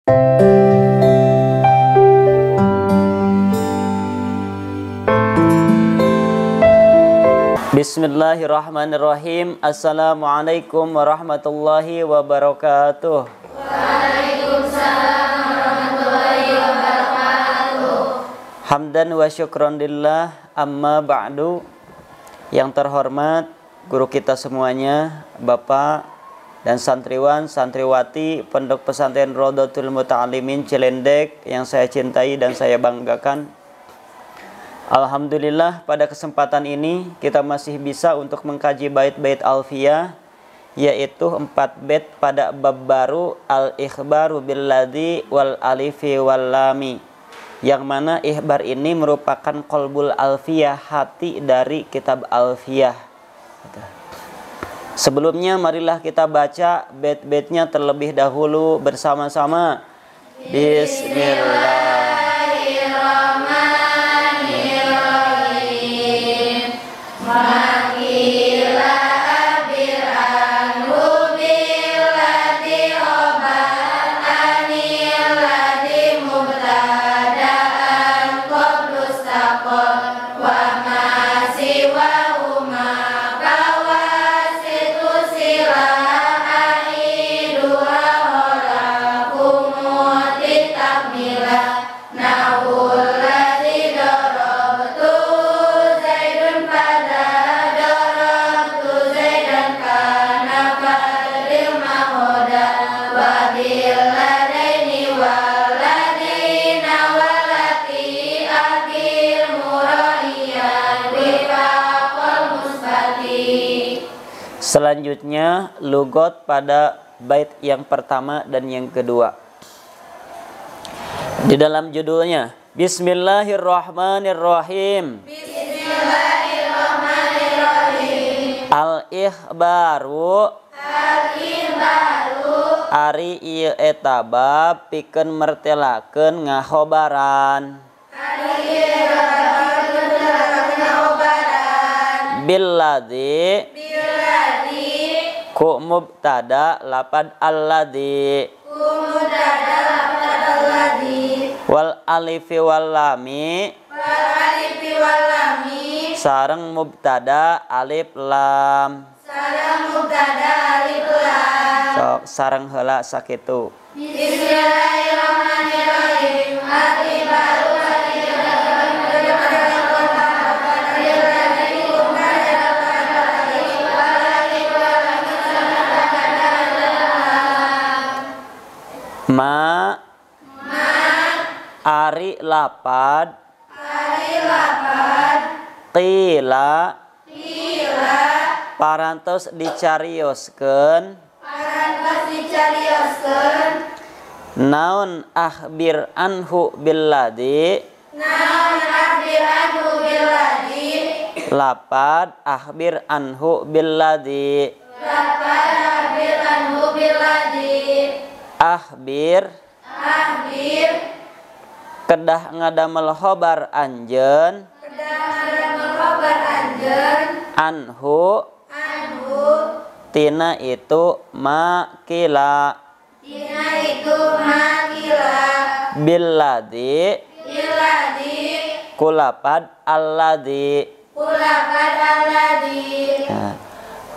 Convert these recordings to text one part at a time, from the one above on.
Bismillahirrahmanirrahim. Assalamualaikum warahmatullahi wabarakatuh. Waalaikumsalam warahmatullahi wabarakatuh. Hamdan wa syukran lillah, amma ba'du. Yang terhormat guru kita semuanya, Bapak dan santriwan, santriwati Pondok Pesantren Rodotul Muta'alimin Cilendek yang saya cintai dan saya banggakan. Alhamdulillah pada kesempatan ini kita masih bisa untuk mengkaji bait-bait alfiyah, yaitu 4 bait pada bab baru al-ikhbaru billadzi wal alifi wal lami, yang mana ikhbar ini merupakan qalbul alfiyah, hati dari kitab alfiyah. Sebelumnya marilah kita baca bait-baitnya terlebih dahulu bersama-sama. Bismillah. Selanjutnya lugot pada bait yang pertama dan yang kedua. Di dalam judulnya Bismillahirrahmanirrahim. Bismillahirrahmanirrahim. Al-ikhbaru ari ieu eta bab pikeun mertelakeun ngahobaran. Billadzi ku mubtada lapad alladzi wal alifi wal lami sareng mubtada alif lam. Sok sareng heula sakitu. Bismillahirrahmanirrahim. Ma ari lapad qila parantos dicarioskeun naon akhbir anhu billadzi lapad akhbir anhu billadzi akhbir kedah ngadamel khobar anjeun anhu tina itu makila billadzi kulapad alladzi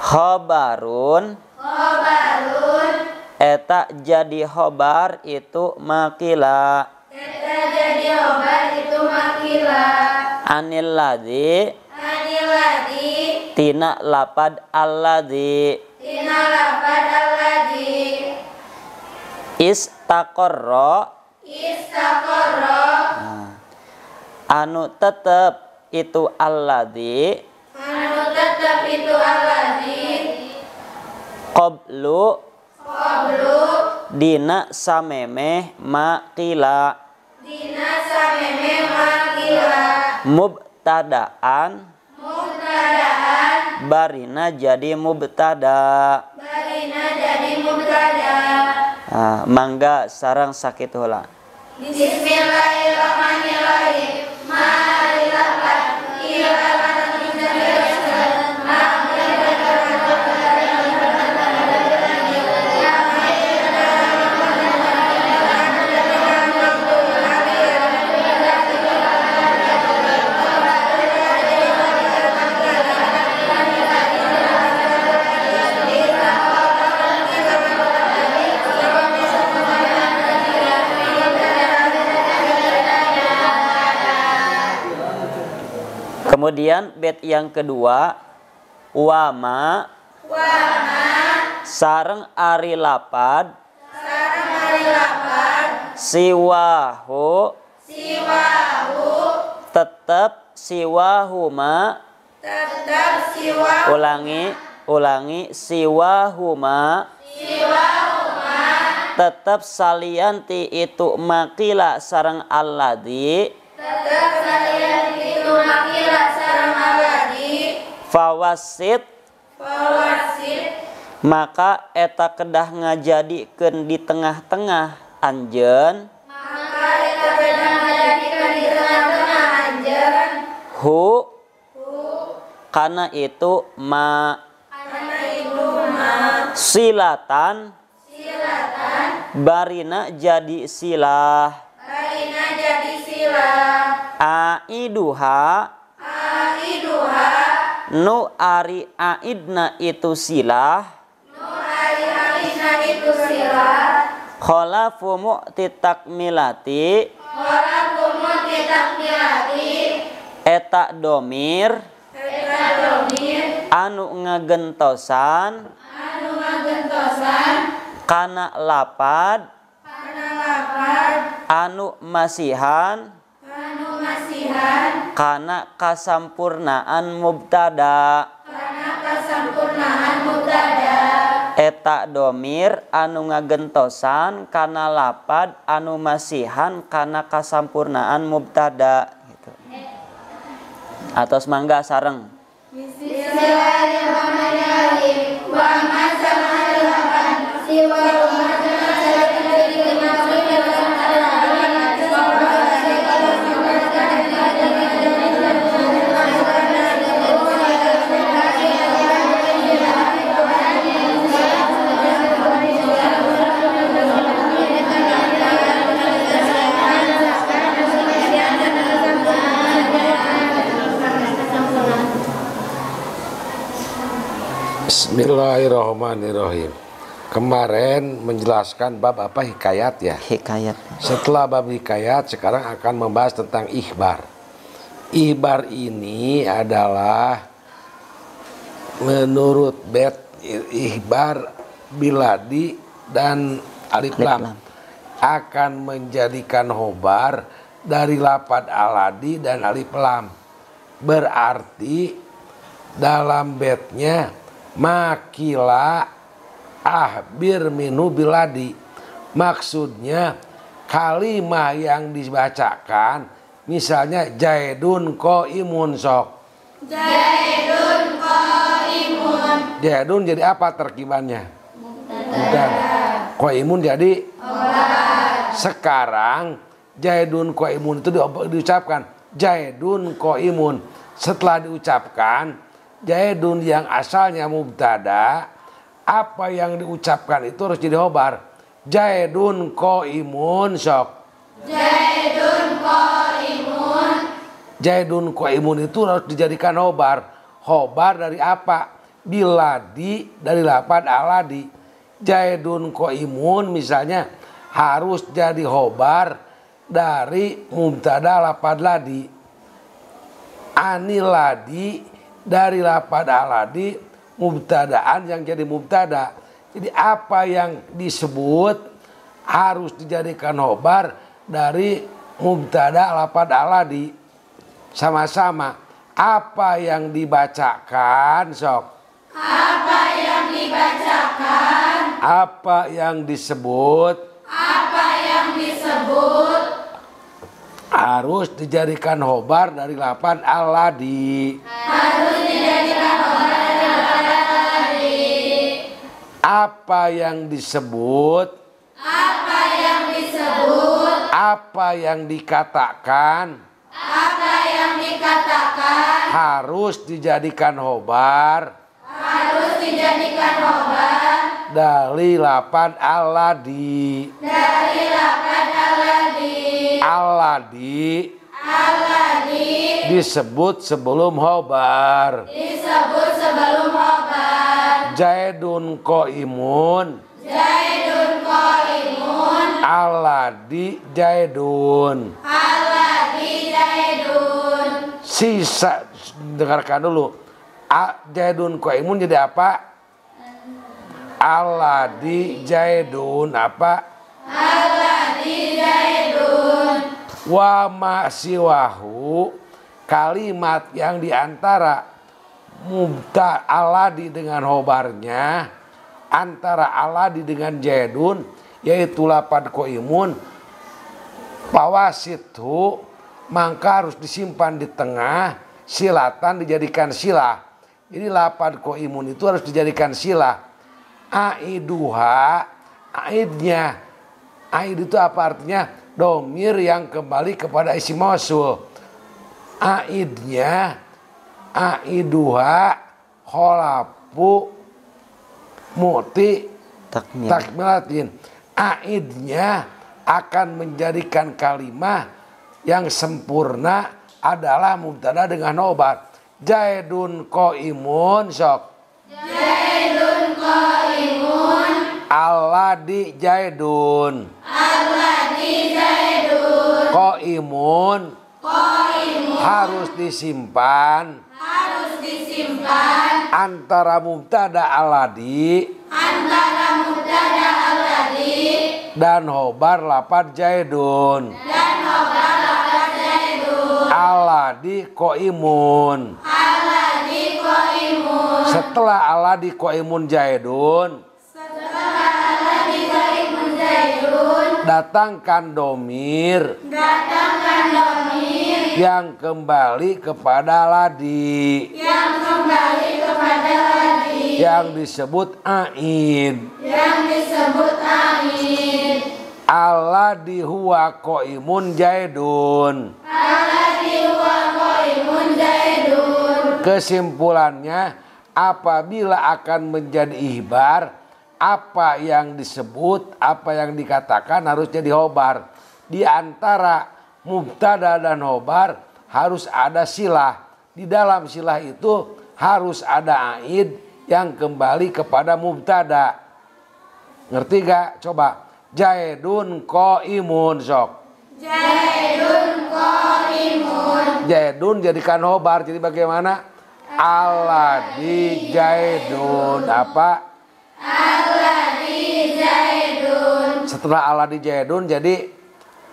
khobarun eta jadi khobar itu makila anil ladzi tina lapad alladzi istaqarra anu tetep itu alladzi qablu dina samemeh makila mubtadaan barina jadi mubtada. Mangga sarang sakit heula. Bismillahirrahmanirrahim. Marilah Kemudian bait yang kedua, wama sareng ari lapad siwahu tetep siwahuma ulangi siwahuma tetep salianti itu makila sareng alladzi fawasid maka eta kedah ngajadikeun di tengah-tengah anjeun hu kana itu ma silatan barina jadi silah aiduha nu ari aidna itu silah khalafu mu'titakmilati eta domir anu ngagentosan kana lapad anu masihan kana kasampurnaan mubtada eta domir anu ngagentosan kana lapad anu masihan kana kasampurnaan mubtada gitu. Atos mangga sareng Bismillahirrahmanirrahim wa ma sama'a siwa Bismillahirrahmanirrahim. Kemarin menjelaskan bab apa hikayat ya? Hikayat. Setelah bab hikayat sekarang akan membahas tentang ikhbar. Ikhbar ini adalah menurut bait ikhbar biladi dan alif lam akan menjadikan khobar dari lapad aladi dan alif lam. Berarti dalam baitnya makila ahbir minu biladi, maksudnya kalimah yang dibacakan misalnya jaidun qaimun sok jaidun qaimun, jaidun jadi apa terkibannya? Bukan. Qaimun jadi sekarang jaidun qaimun itu diucapkan jaidun qaimun. Setelah diucapkan jaidun yang asalnya mubtada, apa yang diucapkan itu harus jadi khobar. Jaidun qaimun sok jaidun qaimun, jaidun qaimun itu harus dijadikan khobar. Khobar dari apa? Biladi, dari lapad aladi. Jaidun qaimun misalnya harus jadi khobar dari mubtada lapad ladi. Aniladi dari lapad aladi mubtadaan yang jadi mubtada. Jadi apa yang disebut harus dijadikan khobar dari mubtada lapad aladi. Sama-sama apa yang dibacakan sok? Apa yang dibacakan? Apa yang disebut? Apa yang disebut? Harus dijadikan khobar dari lapad aladi. Harus dijadikan khobar dari lapad aladi. Apa yang disebut? Apa yang disebut? Apa yang dikatakan? Apa yang dikatakan? Harus dijadikan khobar. Harus dijadikan khobar dari lapad aladi. Dari lapad aladi. Aladi disebut sebelum khobar. Disebut sebelum khobar. Jaidun qaimun. Jaidun qaimun. Aladi jaidun. Aladi jaidun. dengarkan dulu. Jaidun qaimun jadi apa? Alladzi jaidun apa? Alladzi jaidun. Wa ma siwahu, kalimat yang diantara alladzi dengan khobarnya, antara alladzi dengan jaidun, yaitu lapad qaimun, fawasithu, maka harus disimpan di tengah, silatan dijadikan silah. Jadi lapad qaimun itu harus dijadikan silah. Aiduha, aidnya, aid itu apa artinya? Domir yang kembali kepada isim mausul. Aidnya, aiduha kholafu muti takmilatin. Aidnya akan menjadikan kalimah yang sempurna adalah mubtada dengan khobar. Jaidun qaimun, sok. Jaidun qaimun. Alladzi jaidun. Alladzi jaidun. Qaimun. Qaimun. Harus disimpan. Harus disimpan. Antara mubtada alladzi. Antara mubtada alladzi. Dan khobar lapad jaidun. Dan khobar lapad jaidun. Alladzi qaimun. Alladzi qaimun. Setelah alladzi qaimun jaidun, Setelah alladzi qaimun jaidun. datangkan domir Datangkan domir yang kembali kepada alladzi, yang kembali kepada alladzi. yang disebut aid. Yang disebut aid. Alladzi huwa qaimun jaidun. Alladzi huwa qaimun jaidun. Kesimpulannya, apabila akan menjadi ihbar, apa yang disebut, apa yang dikatakan harus jadi khobar. Di antara mubtada dan khobar harus ada silah. Di dalam silah itu harus ada aid yang kembali kepada mubtada. Ngerti gak? Coba. Jaidun qaimun, sok. Jaidun qaimun. Jaidun jadikan khobar. Jadi bagaimana? Alladzi jaidun apa? Alladzi jaidun. Setelah alladzi jaidun jadi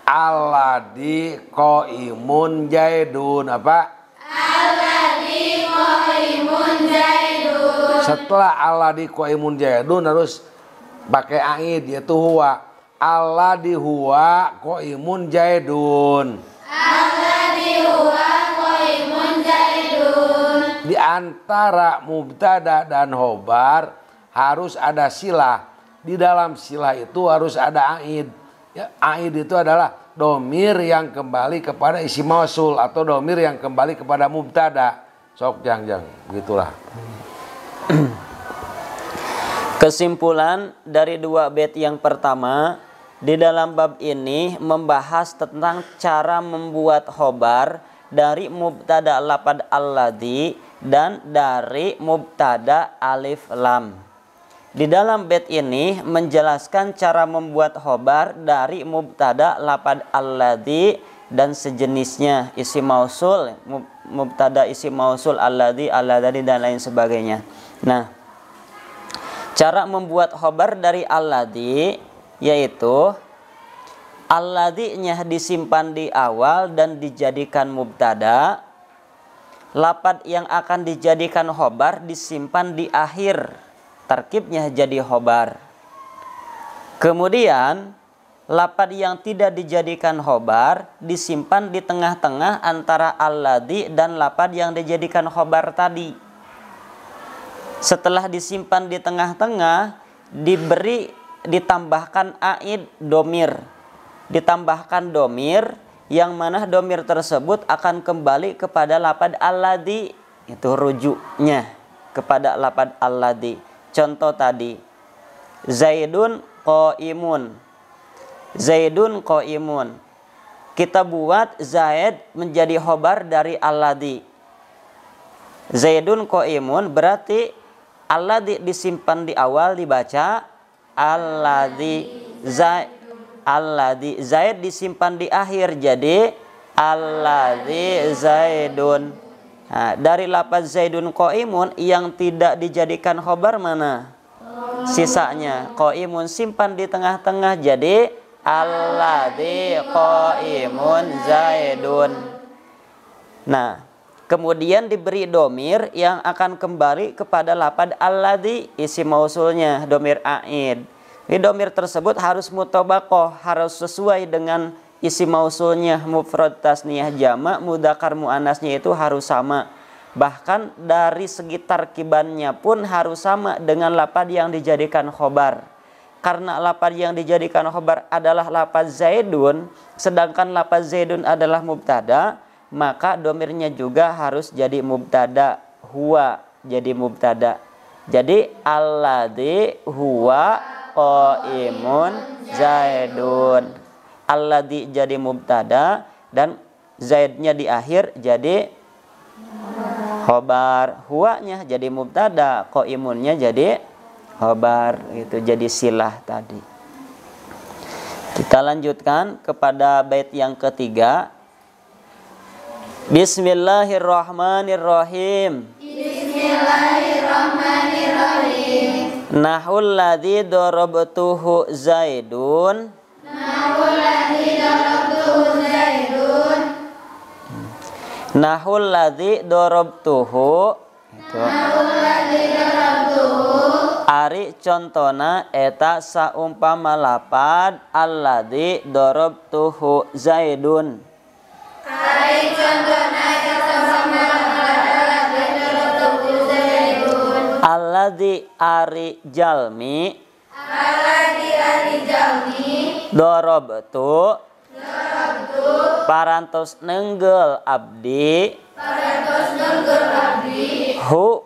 alladzi qaimun jaidun apa? Alladzi qaimun jaidun. Setelah alladzi qaimun jaidun harus pakai aid yaitu huwa. Alladzi huwa qaimun jaidun. Alladzi huwa qaimun jaidun. Di antara mubtada dan khobar harus ada silah. Di dalam silah itu harus ada aid. Ya, aid itu adalah domir yang kembali kepada isim mausul atau domir yang kembali kepada mubtada. Sok jangjang, begitulah. Kesimpulan dari dua bait yang pertama, di dalam bab ini membahas tentang cara membuat khobar dari mubtada lapad alladzi dan dari mubtada alif lam. Di dalam bait ini menjelaskan cara membuat khobar dari mubtada lapad alladzi dan sejenisnya, isim mausul, mubtada isim mausul alladzi, alladzi dan lain sebagainya. Nah, cara membuat khobar dari alladzi yaitu alladzi-nya disimpan di awal dan dijadikan mubtada. Lapad yang akan dijadikan khobar disimpan di akhir. Tarkibnya jadi khobar. Kemudian lapad yang tidak dijadikan khobar disimpan di tengah-tengah antara alladzi dan lapad yang dijadikan khobar tadi. Setelah disimpan di tengah-tengah, ditambahkan aid domir. Ditambahkan domir yang mana domir tersebut akan kembali kepada lapad alladzi. Itu rujuknya kepada lapad alladzi. Contoh tadi, Zaidun qaimun. Zaidun qaimun. Kita buat Zaid menjadi khobar dari alladzi. Zaidun qaimun berarti alladzi disimpan di awal dibaca alladzi. Alladzi. Zaid disimpan di akhir jadi alladzi Zaidun. Nah, dari lafaz Zaidun qaimun yang tidak dijadikan khobar mana? Sisanya qaimun simpan di tengah-tengah jadi alladzi qaimun Zaidun. Nah, kemudian diberi domir yang akan kembali kepada lafaz alladzi isim mausulnya domir aid. Ini domir tersebut harus mutabaqah, harus sesuai dengan isim mausulnya, mufrad tasniyah jamak mudzakkar muannasnya itu harus sama. Bahkan dari segi tarkibannya pun harus sama dengan lafaz yang dijadikan khobar. Karena lafaz yang dijadikan khobar adalah lafaz Zaidun, sedangkan lafaz Zaidun adalah mubtada, maka domirnya juga harus jadi mubtada, huwa jadi mubtada. Jadi alladzi huwa qaimun Zaidun. Alladzi jadi mubtada dan Zaidnya di akhir jadi khobar, huwanya jadi mubtada, qaimunnya jadi khobar. Itu jadi silah tadi. Kita lanjutkan kepada bait yang ketiga. Bismillahirrahmanirrahim. Bismillahirrahmanirrahim. Nahul ladzi darabtuhu Zaidun. Nahul ladzi darabtuhu Zaidun. Nahul ladzi darabtuhu. Nahul ladzi darabtuhu. Ari contona eta saumpama lapad alladzi darabtuhu Zaidun. Ari contona eta saumpama lapad alladzi darabtuhu Zaidun. Alladzi ari jalmi. Alladzi ari jalmi. Darabtu. Parantos nenggel abdi. Parantos nenggel abdi. Hu.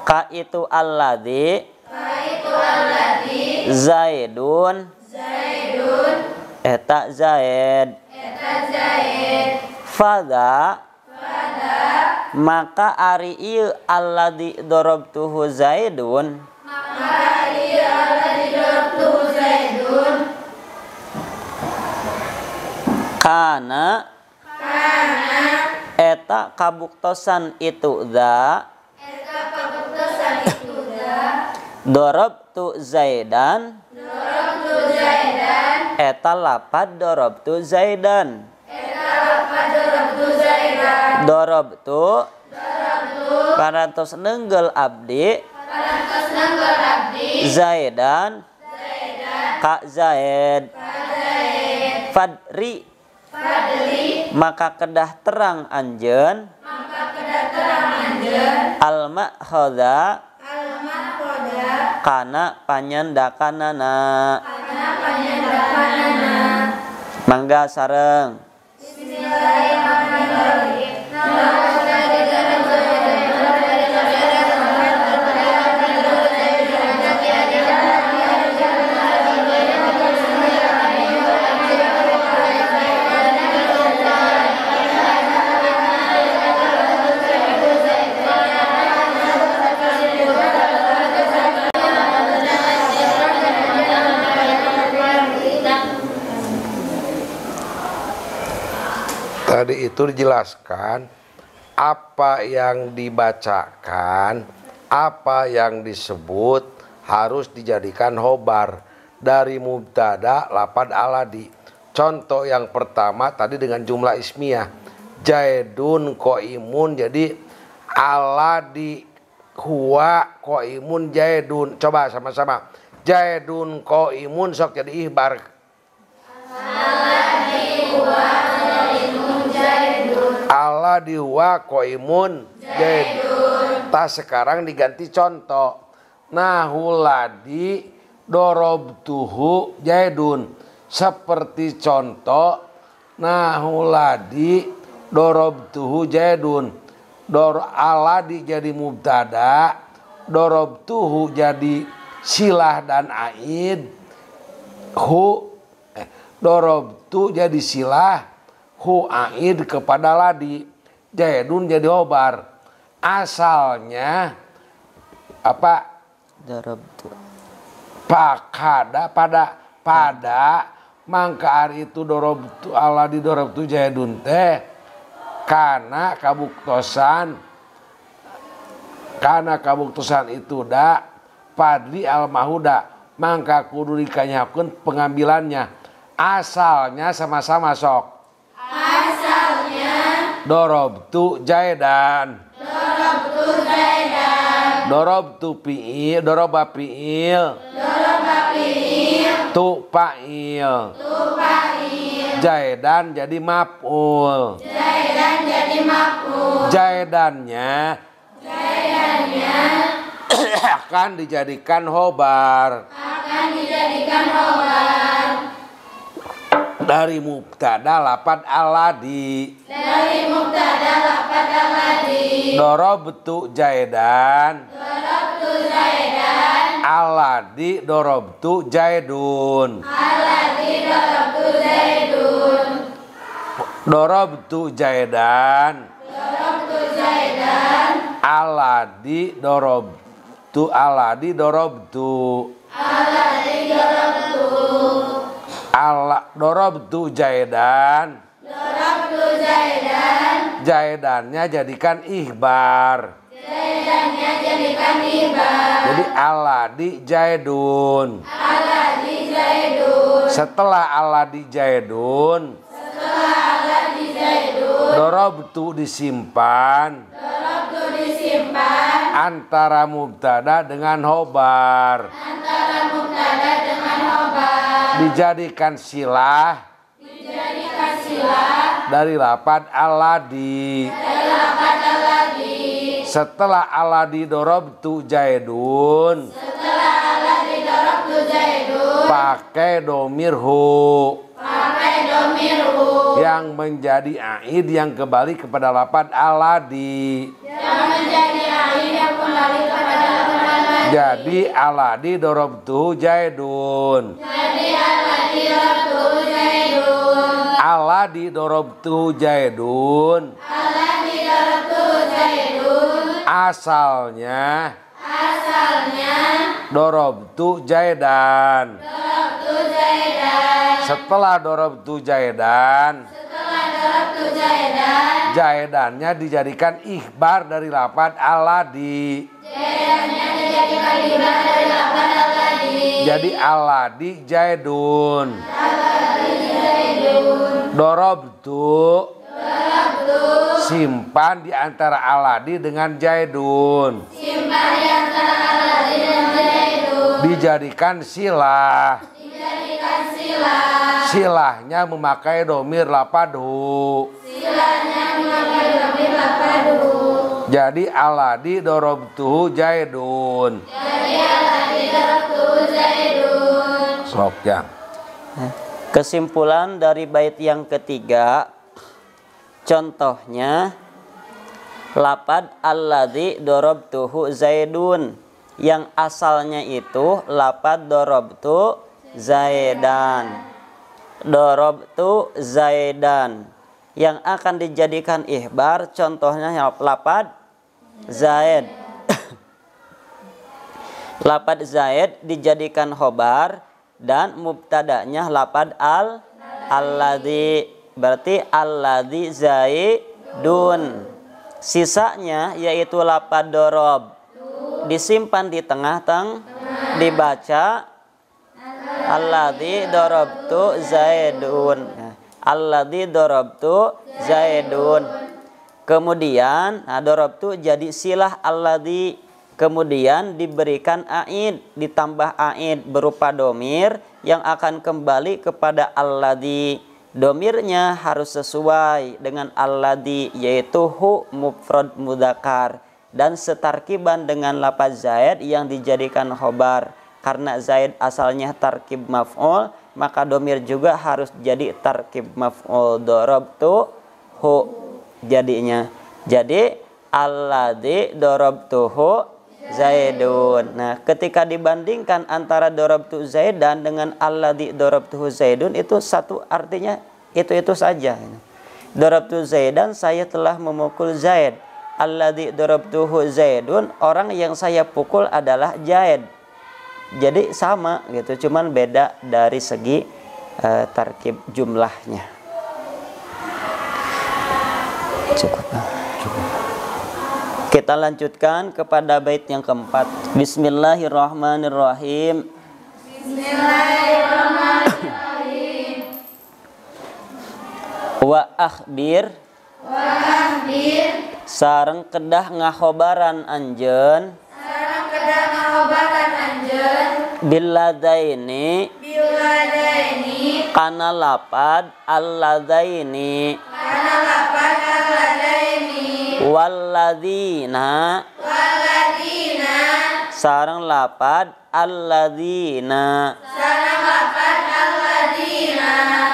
Ka itu alladzi. Ka itu alladzi. Zaidun. Zaidun. Eta Zaid. Eta Zaid. Fada. Maka ari ieu alladzi darabtuhu Zaidun. Maka ari alladzi darabtuhu Zaidun. Kana. Eta kabuktosan itu da. Eta kabuktosan itu da. Darabtu Zaidan. Darabtu Zaidan. Eta lapad darabtu Zaidan. Eta lapad darabtu Zaidan. Darabtu. Parantos nenggel abdi. Parantos nenggel abdi. Zaidan. Ka Zaid. Fadri. Maka kedah terang anjeun. Al-ma'khodha. Kana panyandakanana. Mangga sareng. Tadi itu dijelaskan apa yang dibacakan, apa yang disebut harus dijadikan khobar dari mubtada lapad aladi. Contoh yang pertama tadi dengan jumlah ismiyah. Zaidun qaimun, jadi aladi huwa qaimun Zaidun. Coba sama-sama. Zaidun qaimun sok jadi ihbar. Aladi huwa qaimun Zaidun. Tas sekarang diganti contoh. Nahuladi dorobtuhu Zaidun. Seperti contoh nahuladi dorobtuhu Zaidun. Aladi jadi mubtada, dorobtuhu jadi silah dan aid. Dorobtu jadi silah, hu aid kepada ladi. Zaidun jadi khobar. Asalnya apa? Darabtu. Pada mangka ari itu dorobtu aladi dorobtu Zaidun teh karena kabuktosan itu da padli al-mahuda mangka kudu dikanyakeun pengambilannya. Asalnya sama-sama sok. Asalnya Dorobtu Zaidan. Dorobtu Zaidan. Dorobtu fi'il, doroba fi'il. Doroba fi'il. Tu fa'il. Tu fa'il. Zaidan jadi maf'ul. Zaidan jadi maf'ul. Zaidannya akan dijadikan khobar. Akan dijadikan khobar. Dari mubtada lafad alladhi. Dari mubtada lafad alladhi. Dorobtu Zaidan. Dorobtu Zaidan. Alladhi dorobtu Zaidun. Alladhi dorobtu Zaidun. Dorobtu Zaidan. Dorobtu Zaidan. Alladhi dorobtu. Alladhi dorobtu. Dorobtu Zaidan. Dorobtu Zaidan. Zaidannya jadikan ihbar. Zaidannya jadikan ibar. Jadi alladhi Zaidun. Alladhi Zaidun. Setelah alladhi Zaidun, Alladhi Zaidun. dorobtu disimpan Dorobtu disimpan. antara mubtada dengan khobar. Antara mubtada dengan khobar. Dijadikan silah Dijadikan silah. dari lafad alladhi. Dari lafad alladhi. Setelah alladhi dorobtu Zaidun, Setelah alladhi dorobtu Zaidun. pakai domir hu Pakai domir hu. yang menjadi aid yang kembali kepada lafad alladhi. Yang menjadi ain yang kembali kepada lafad alladhi. Jadi alladhi dorobtu Zaidun. Jadi alladhi dorobtu Zaidun. Alladhi dorobtu Zaidun. Alladhi dorobtu Zaidun. Asalnya Asalnya dorobtu Zaidan. dorobtu Zaidan. Setelah dorobtu Zaidan, Setelah dorobtu Zaidan. Zaidannya dijadikan ihbar dari lafad alladhi. Zaidannya dijadikan ibar dari lafad alladhi. Jadi alladhi Zaidun. Alladhi Zaidun. Dorobtu Dorobtu. simpan di antara alladhi dengan Zaidun. Simpan di antara alladhi dan Zaidun. Dijadikan silah. Dijadikan silah. Silahnya memakai domir lafadhu. Silahnya memakai domir lafadhu. Jadi alladhi dorobtuhu Zaidun. Jadi alladhi dorobtu Zaidun. Sok ya. Kesimpulan dari bait yang ketiga, contohnya lafad alladzi dorobtuhu Zaidun yang asalnya itu lafad dorobtu Zaidan. Dorobtu Zaidan yang akan dijadikan ihbar contohnya lafad Zaid. Lafad Zaid dijadikan khobar dan mubtadanya lafad alladzi, berarti alladzi Zaidun. Sisanya yaitu lafad dorob disimpan di tengah dibaca alladzi dorobtu Zaidun. Alladzi dorobtu Zaidun. Kemudian dorobtu jadi silah alladzi. Kemudian diberikan aid, ditambah aid berupa domir yang akan kembali kepada alladzi. Domirnya harus sesuai dengan alladzi, yaitu hu mufrad mudzakkar, dan setarkiban dengan lafaz Zaid yang dijadikan khobar. Karena Zaid asalnya tarkib maf'ul, maka domir juga harus jadi tarkib maf'ul. Dorobtu hu jadinya. Jadi alladzi dorobtuhu Zaidun. Nah, ketika dibandingkan antara dorobtu Zaidan dengan alladzi dorobtuhu Zaidun, itu satu artinya itu saja. Dorobtu Zaidan, saya telah memukul Zaid. Alladzi dorobtuhu Zaidun, orang yang saya pukul adalah Zaid. Jadi sama gitu, cuman beda dari segi tarkib jumlahnya. Cukup. Kita lanjutkan kepada bait yang keempat. Bismillahirrahmanirrahim. Bismillahirrahmanirrahim. Wa akhbir sareng kedah ngahobaran anjeun billadaini kana lapad alladaini walladzina sareng lapad alladzina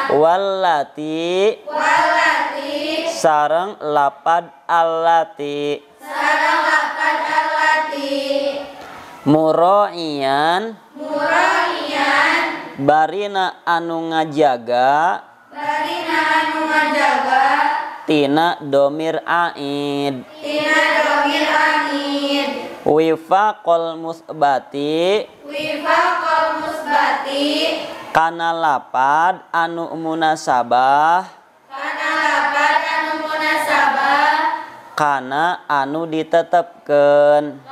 wallati sareng lapad allati mura'iyan barina anu ngajaga tina domir aid wifaqul musbati kana lapad anu munasabah kana anu ditetepkeun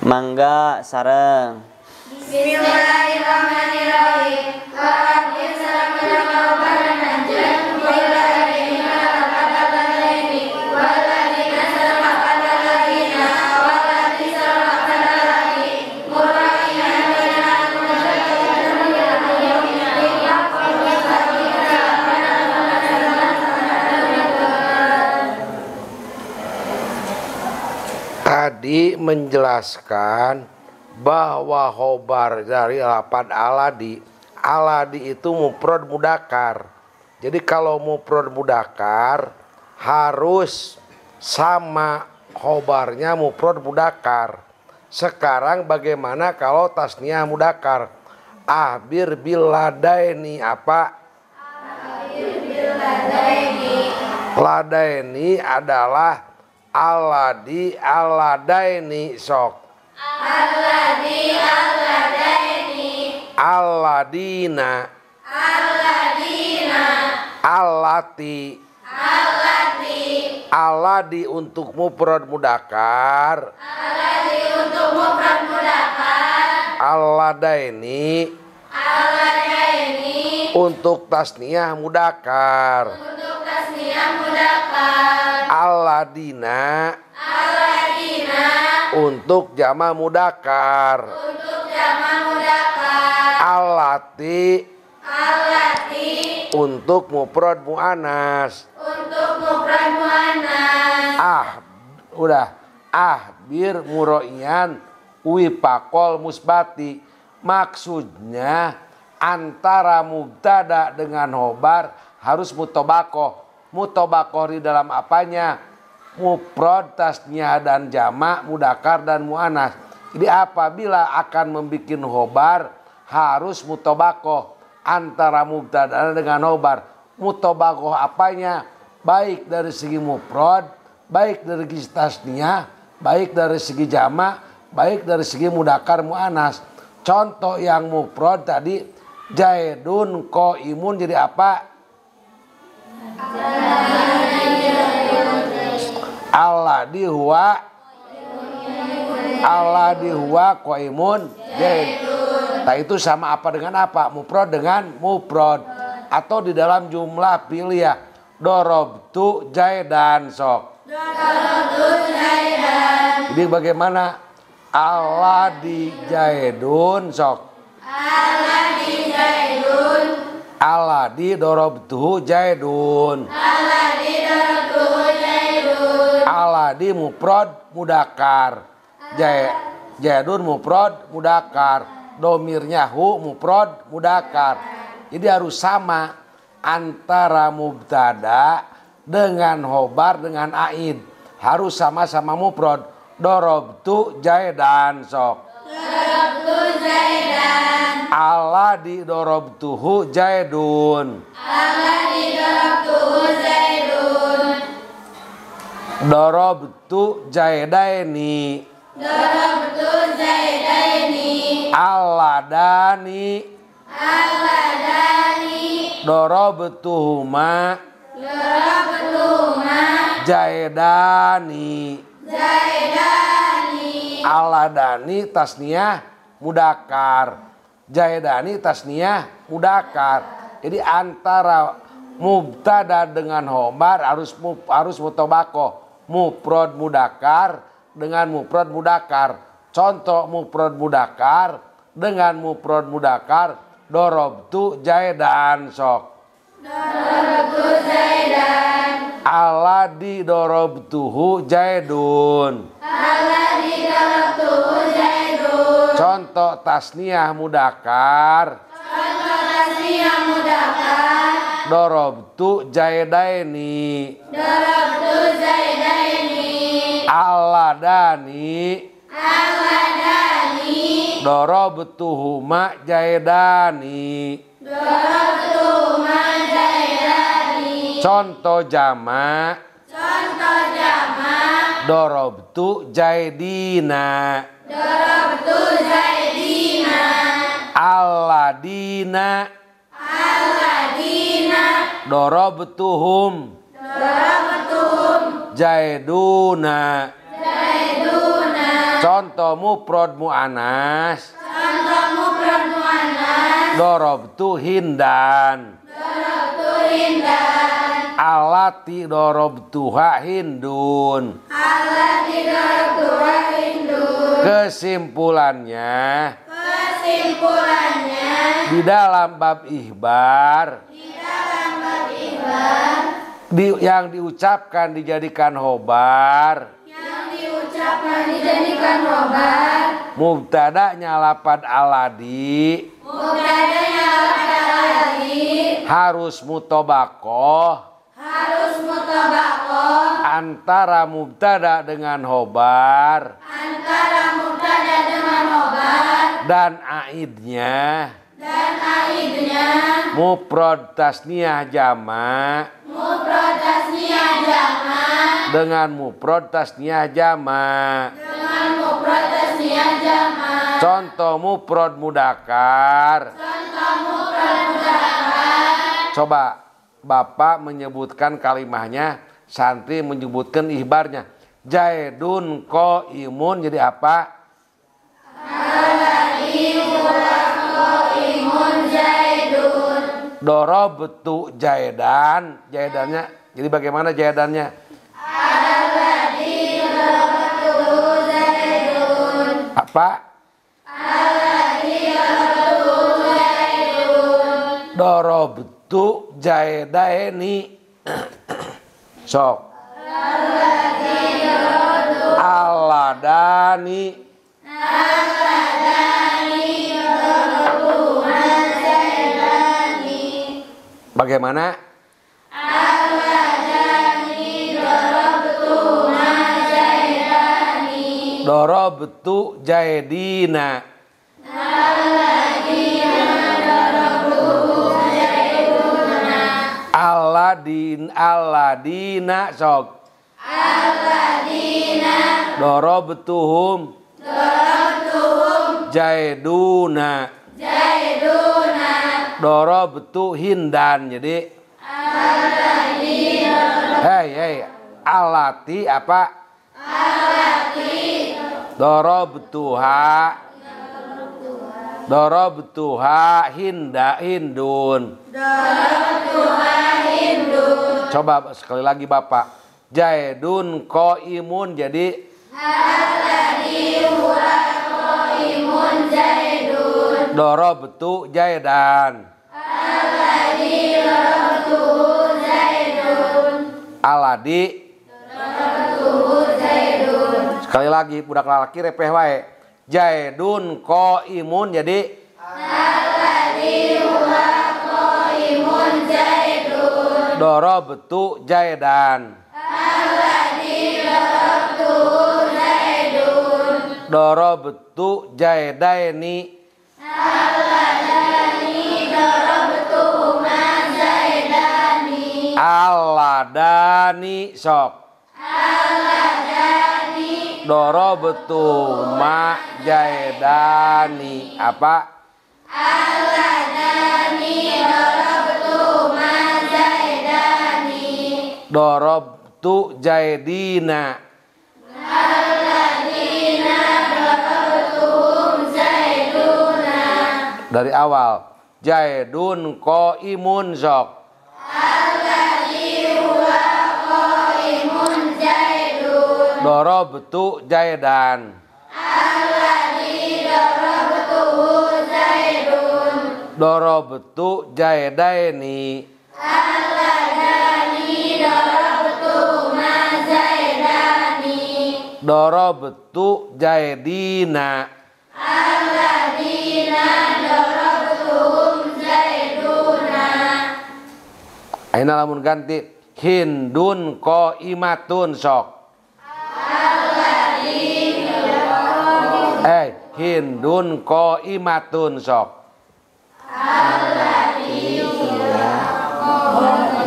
mangga sareng. Bismillahirrahmanirrahim. Tadi menjelaskan bahwa khobar dari lapad aladi. Aladi itu mufrad mudakar. Jadi kalau mufrad mudakar harus sama khobarnya mufrad mudakar. Sekarang bagaimana kalau tasniah mudakar? Ahbir billadaini apa? Ladaini adalah aladi aladaini sok. Alladina allati aladi untuk mufrad mudakar alladaini untuk tasniah mudakar alladina untuk jama mudakar allati untuk mufrad muannas udah ahbir muroian wifaqol musbati maksudnya antara mubtada dengan khobar harus mutobakoh. Mutobakoh di dalam apanya? Mufrad, tasniah dan jamak, mudakar dan muannas. Jadi apabila akan membuat khobar harus mutobakoh antara mubtada dengan khobar. Mutobakoh apanya? Baik dari segi mufrad, baik dari segi tasniah, baik dari segi jamak, baik dari segi mudakar muannas. Contoh yang mufrad tadi Jaidun qaimun jadi apa? Alladhi huwa qaimun jaidun. Nah itu sama apa dengan apa? Mufrad dengan mufrad. Atau di dalam jumlah pilih ya. Dorobtu jaidan sok. Jadi bagaimana? Alladhi jaidun sok. Alladhi dorobtu jaidun. Alladhi mufrad mudakar. Jaidun mufrad mudakar. Domirnya hu mufrad mudakar. Jadi harus sama antara mubtada dengan khobar dengan aid. Harus sama-sama mufrad. Dorobtu jaidan sok. Alladhi dorobtuhu jaidun. Dorobtu jaidaini. Alladani. Dorobtuhuma. Jaidani. Aladani tasniyah mudakar. Jaidani tasniyah mudakar. Jadi antara mubtada dengan khobar harus mutabakoh. Mufrad mudakar dengan mufrad mudakar. Contoh mufrad mudakar dengan mufrad mudakar. Dorobtu Jaidan sok. Dorobtu Jaidan. Aladi dorobtuhu Jaidun. Aladi dorobtuhu Jaidun. Contoh tasniyah mudakar. Contoh tasniyah mudakar. Dorobtu Jaidaini. Dorobtu Jaidaini. Aladani. Aladani. Dorobtuhuma Jaidani. Dorobtuhuma Jaidani. Contoh jamak. Contoh jamak. Dorobtu Jaidina. Dorobtu Jaidina. Aladina. Aladina. Dorobtuhum. Dorobtuhum. Jaiduna. Jaiduna. Contoh mufrad muannas. Contoh mufrad muannas. Dorobtu Hindan. Dorobtu Hindan. Alati dorobtuha Hindun. Alati dorobtuha Hindun. Kesimpulannya. Di dalam bab ihbar. Di dalam bab ihbar. Yang diucapkan dijadikan khobar. Yang diucapkan dijadikan khobar. Mubtada'nya lafad aladi. Mubtada'nya lafad aladi. Harus mutobakoh. Harus mutobakoh. Antara mubtada dengan khobar. Antara mubtada dengan khobar. Dan aidnya. Dan aidnya. Mufrad tasniyah jamak. Mufrad tasniyah jamak. Dengan mufrad tasniyah jamak. Dengan mufrad tasniyah jamak. Contoh mufrad mudakar. Contoh mufrad mudakar. Coba Bapak menyebutkan kalimahnya, santri menyebutkan ihbarnya. Jaidun qaimun jadi apa? Dorobtu Jaidan. Jaidannya jadi bagaimana jaidannya? Alladzi dorobtu Zaidun. Apa? Alladzi dorobtu Zaidun. Dorobtu Jaidaini. Sok. Alladzi dorobtu. Aladani. Bagaimana? Aladani dorobtu Jaidani. Dorobtu Jaidina. Aladina dorobtu Jaiduna. Aladina sok. Aladina. Dorobtuhum. Dorobtuhum. Jaiduna. Jaiduna. Dorobtu Hindan jadi hei alati apa? Alati. Dorobtuha Hindun. Dorobtuha Hindun. Coba sekali lagi Bapak. Jaidun qaimun jadi alladzi huwa qaimun Jaidun. Dorobtu Jaidan. Alladzi dorobtu Zaidun. Aladi dorobtu Zaidun. Sekali lagi budak lalaki repeh wae. Jaidun qaimun jadi alladzi huwa qaimun Zaidun. Dorobtu Jaidan. Alladzi dorobtu Zaidun. Dorobtu Jaidaini. Aladani dorobtu Zaidani. Aladani sok. Aladani dorobtu Jaidani apa? Aladani dorobtu Zaidani. Dorobtu Zaidina. Alladzina darabtuhum zaiduna. Dari awal. Zaidun qaimun sok. Alladzi huwa qaimun zaidun. Dorobtu Zaidan. Alladzi darabtuhu zaidun. Dorobtu Zaidaini. Alladzi darabtuhuma zaidani. Dorobtu Zaidina. Alladzina darabtuhum zaiduna. Aina lamun ganti Hindun qaimatun sok. Hindun qaimatun sok.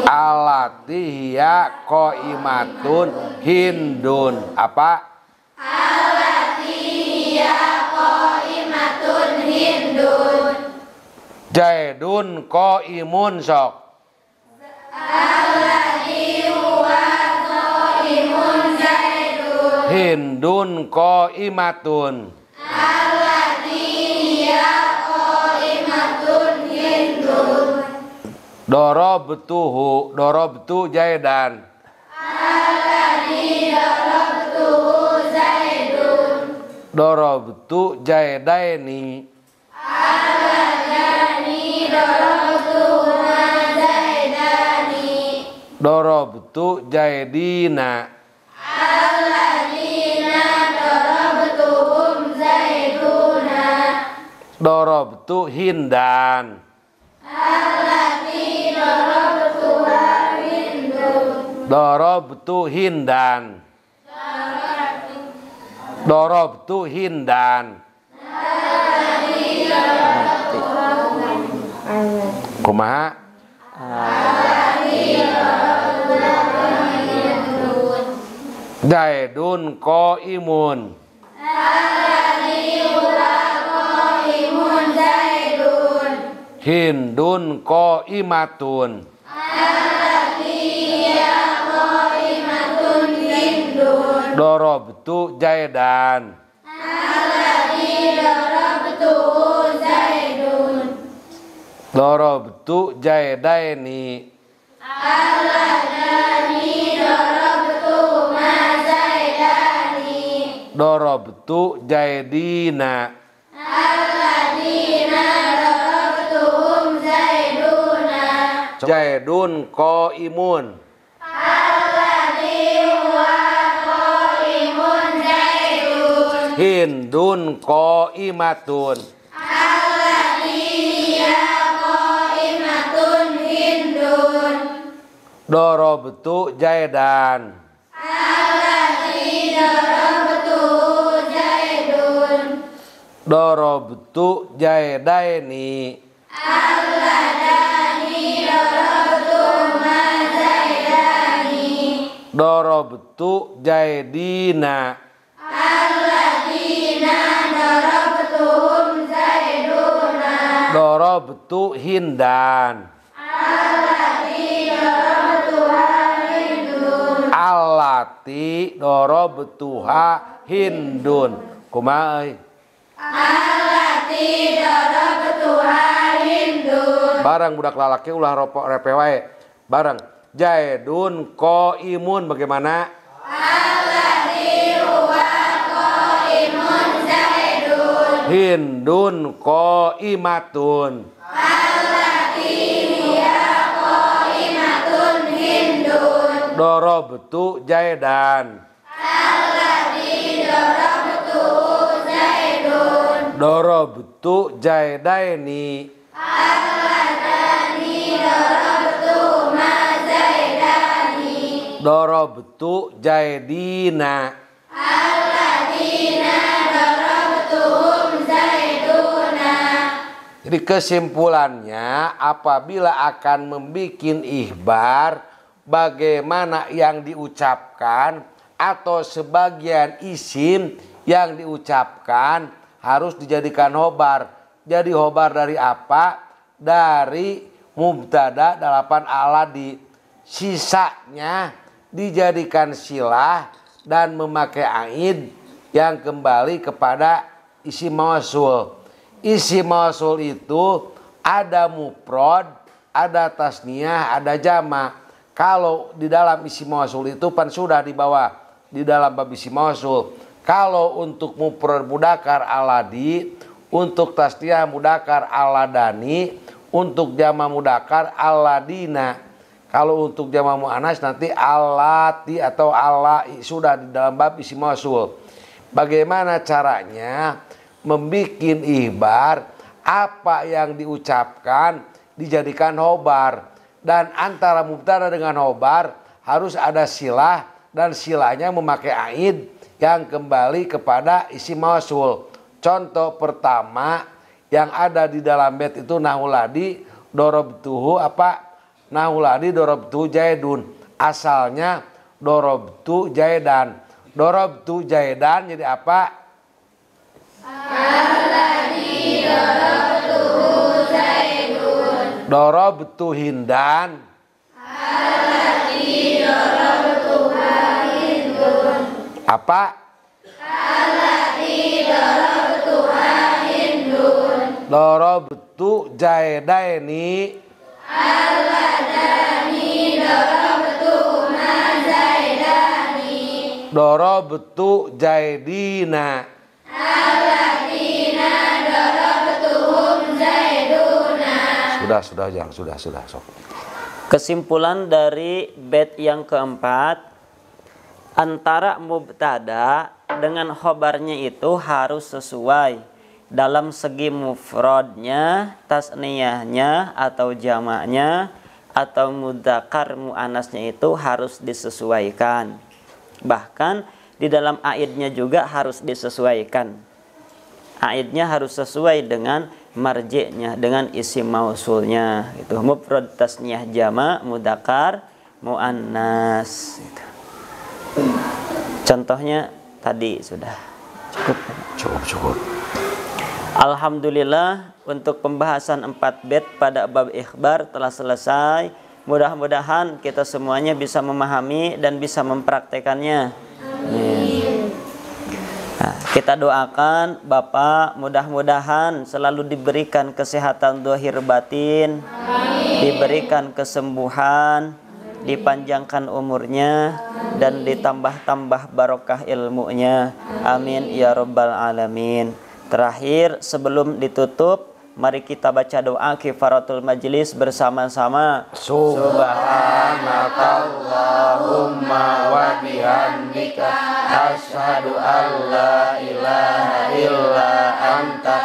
Allati hiya qaimatun Hindun. Apa? Allati hiya qaimatun Hindun. Zaidun qaimun sok. Alladzi huwa qaimun zaidun. Hindun qaimatun. Allati hiya qaimatun Hindun. Dorobtuhu. Dorobtu Zaidan. Alladzi darabtuhu zaidun. Dorobtu Zaidaini. Alladzani darabtuhuma zaidani. Dorobtu Zaidina. Alladzina darabtuhum zaiduna. Dorobtu Hindan. Alladzi darabtuha Hindun. Dorobtu Hindan. Dorobtu Hindan. Kumaha? Zaidun qaimun. Alladzi huwa qaimun zaidun. Hindun qaimatun. Allati hiya qaimatun Hindun. Dorobtu Zaidan. Alladzi darabtuhu zaidun. Dorobtu Zaidaini. Alladzani darabtuhuma zaidani. Dorobtu Zaidina. Alladzina darabtuhum zaiduna. Zaidun qaimun. Alladzi huwa qaimun zaidun. Hindun qaimatun. Alladzi hiya qaimatun Hindun. Dorobtu Zaidan. Alladzi darabtuhu zaidun. Dorobtu Zaidaini. Alladzi darabtuhuma zaidani. Dorobtu Zaidina. Alladzina darabtuhum zaiduna. Dorobtu Hindan. Alladzi darabtuha Hindun. Allati dorobtuha Hindun. Kumaha euy? Allati darabtuha Hindun. Barang budak lalaki ulah repe wae. Barang Zaidun qaimun bagaimana? Alladzi huwa qaimun zaidun. Hindun qaimatun. Allati hiya qaimatun Hindun. Dorobtu Zaidan. Alladzi darabtuhu zaidun. Dorobtu Zaidaini. Alladzani darabtuhuma zaidani. Dorobtu Zaidina. Alladzina darabtuhum zaiduna. Jadi kesimpulannya apabila akan membikin ihbar bagaimana yang diucapkan atau sebagian isim yang diucapkan harus dijadikan khobar. Jadi khobar dari apa? Dari mubtada 8 aladi. sisanya dijadikan silah dan memakai aid yang kembali kepada isi mausul. Isi mausul itu ada mufrad, ada tasniyah, ada jama'. Kalau di dalam isi mausul itu pan sudah dibawa di dalam bab isi mausul. Kalau untuk mufrad mudakar aladi, untuk tasniyah mudakar aladani, untuk jama' mudakar aladina. Kalau untuk jama' muannas nanti alati atau alai, sudah di dalam bab isi mausul. Bagaimana caranya membikin ihbar? Apa yang diucapkan dijadikan khobar, dan antara mubtada dengan khobar harus ada silah, dan silahnya memakai aid yang kembali kepada isi mausul. Contoh pertama yang ada di dalam bait itu nahuladi dorobtuhu apa? Nahuladi dorobtuhu jaidun. Asalnya dorobtu jaidan. Dorobtu jaidan jadi apa? Alladhi dorobtuhu zaidun. Dorobtu hindan. Alladhi dorobtuhu hindun. Apa? Alladhi dorobtuhu hindun. Dorobtu jaidaini. Alladani dorobtu mazaidani. Dorobtu jaidina. Alladina dorobtuhum zaiduna. Sudah Jang, sudah. Sok. Kesimpulan dari bait yang keempat, antara mubtada dengan khobarnya itu harus sesuai dalam segi mufradnya, tasniyahnya atau jamaknya atau mudzakkar muannasnya itu harus disesuaikan. Bahkan di dalam aidnya juga harus disesuaikan. Aidnya harus sesuai dengan marji'nya, dengan isim mausulnya. Itu mufrad, tasniyah, jama', mudzakkar, muannas. Gitu. Contohnya tadi sudah Cukup. Alhamdulillah, untuk pembahasan 4 bait pada bab ikhbar telah selesai. Mudah-mudahan kita semuanya bisa memahami dan bisa mempraktekannya. Amin. Nah, kita doakan Bapak mudah-mudahan selalu diberikan kesehatan zahir batin, diberikan kesembuhan, dipanjangkan umurnya, dan ditambah-tambah barokah ilmunya. Amin ya rabbal alamin. Terakhir sebelum ditutup, mari kita baca doa kifaratul majlis bersama-sama. Subhanakallahumma wa bihamdika asyhadu an la ilaha illa anta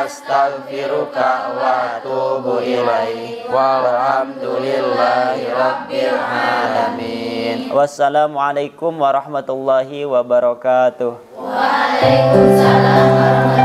astaghfiruka wa atubu ilaik. Walhamdulillahi rabbil alamin. Wassalamualaikum warahmatullahi wabarakatuh. Waalaikumsalam warahmatullahi wabarakatuh.